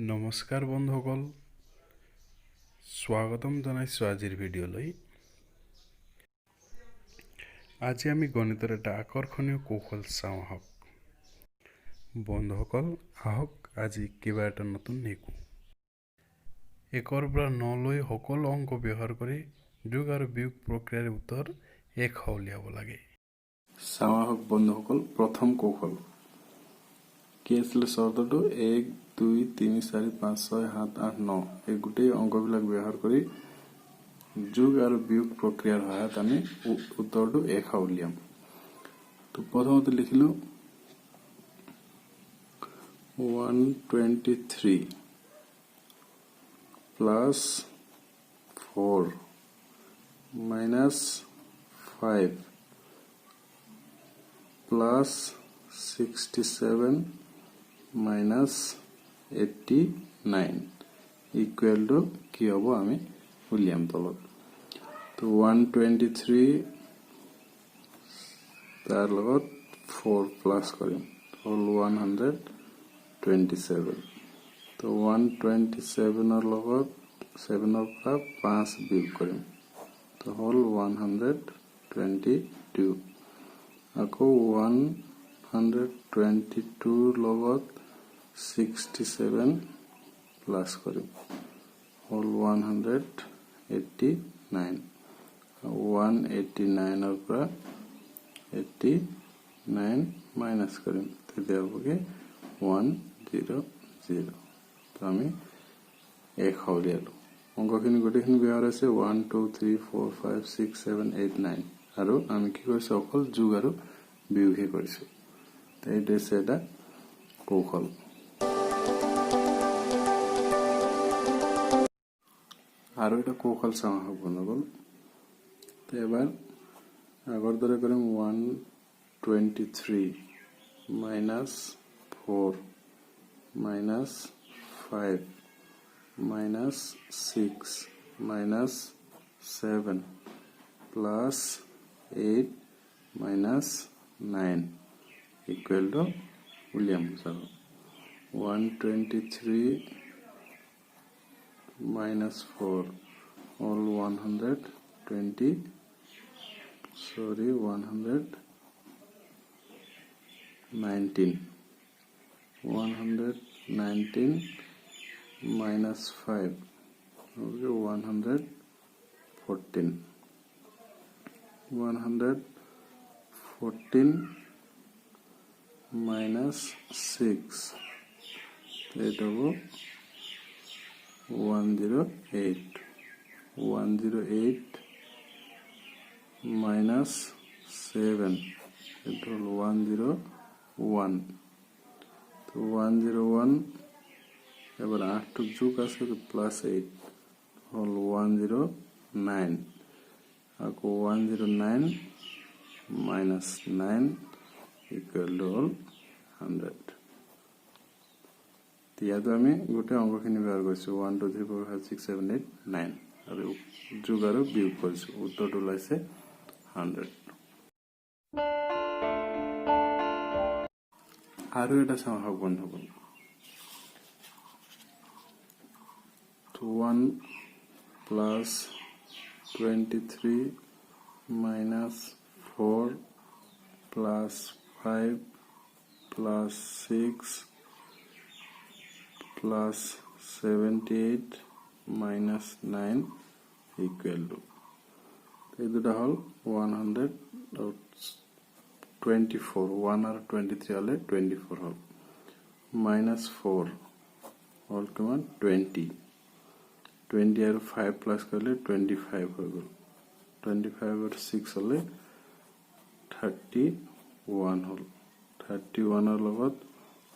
নমস্কাৰ বন্ধুসকল, স্বাগতম জনাইছোঁ আজিৰ ভিডিঅ'লৈ। আজি আমি গণিতৰ এটা আকৰ্ষণীয় কৌশল চাওঁ আহক। বন্ধুসকল আহক আজি কিবা এটা নতুন শিকোঁ। 1ৰ পৰা 9লৈ সকলো অংক ব্যৱহাৰ কৰি যোগ আৰু বিয়োগ প্ৰক্ৰিয়াৰ উত্তৰ 100 উলিয়াব লাগে। চাওঁ আহক বন্ধুসকল, প্ৰথম কৌশল কি আছিলে? চৰ্তটো 1 2 3 4 5 6 7 8 9 এই গোটেই অংকবিলাক ব্যৱহাৰ কৰি যোগ আৰু বিয়োগ প্ৰক্ৰিয়াৰ সহায়ত আমি উত্তৰটো 100 উলিয়াম। তো প্ৰথমতে লিখিলো 123 plus 4 minus 5 plus 67 minus 89 equal to কি হব আমি উলিয়াম তলত। তো 123 তার লগত 4 প্লাস করিম হল 127। তো 127 এর লগত 7 এর পৰা 5 বিয়োগ করিম তো হল 122। আকৌ 122 লগত 67 প্লাস করিম হল 189। 189 এর পৰা 89 মাইনাস কৰিম তেতিয়া হবে 100। তো আমি 100 উলিয়ালো। অঙ্কখিনি গোটেইখিনি ব্যৱহাৰ আছে 1 2 3 4 5 6 7 8 9 আৰু আমি কি কৰিছো অকল যোগ আৰু বিয়োগহে কৰিছো। তো এইটো আছে এটা কৌশল। আৰু এটা কৌশল চাওঁ আহক বন্ধুসকল। তো এবাৰ আগৰ দৰে কৰিম 123 minus 4 minus 5 minus 6 minus 7 plus 8 minus 9 equal to উলিয়াম। 123 minus 4 all 119 119 minus 5 okay 114 minus 6 it over 108 minus 7 it will 101। तो 101 এবার 8 টু যোগ আছে তো প্লাস 8 হল 109 আকৌ 109 minus 9 equal to 100। ইয়াত আমি গোটেই অংকখিনি ব্যৱহাৰ কৰিছো 1 2 3 4 5 6 7 8 9 আৰু যোগ আৰু বিয়োগ কৰিছো উত্তৰটো ওলাইছে 100। আৰু এটা চাওঁ আহক বন্ধুসকল। 1 plus 23 minus 4 plus 5 plus 6 plus 78 minus 9 equal to এই দুটা হল 124 1 আর 23 হলে 24 হল minus 4 হল কিমান 20 আর 5 প্লাস করলে 25 হয়ে গেল 25 আর 6 হলে 31 হল 31 এর লগত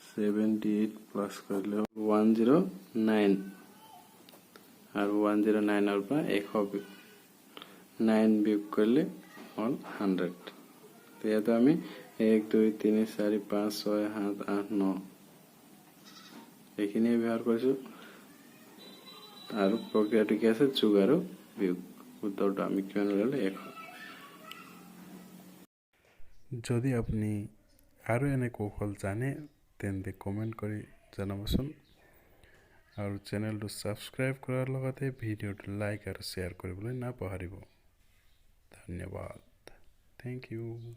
78 প্লাস করলে 109 আর 109 এর পৰা 100 9 বিয়োগ করলে হল 100। তো ইয়াতে আমি 1 2 3 4 5 6 7 8 9 এইখিনি ব্যৱহাৰ কৰিছো আৰু প্ৰক্ৰিয়াটো কি আছে যোগ আৰু বিয়োগ উত্তৰটো আমি কিমান উলিয়ালে 100। যদি আপনি আৰু এনে কৌশল জানে তেন্তে কমেন্ট কৰি জনাবচোন। আৰু চেনেলটো ছাবস্ক্ৰাইব কৰাৰ লগতে ভিডিঅ'টো লাইক আৰু শ্বেয়াৰ কৰিবলৈ নাপাহৰিব। ধন্যবাদ। Thank you.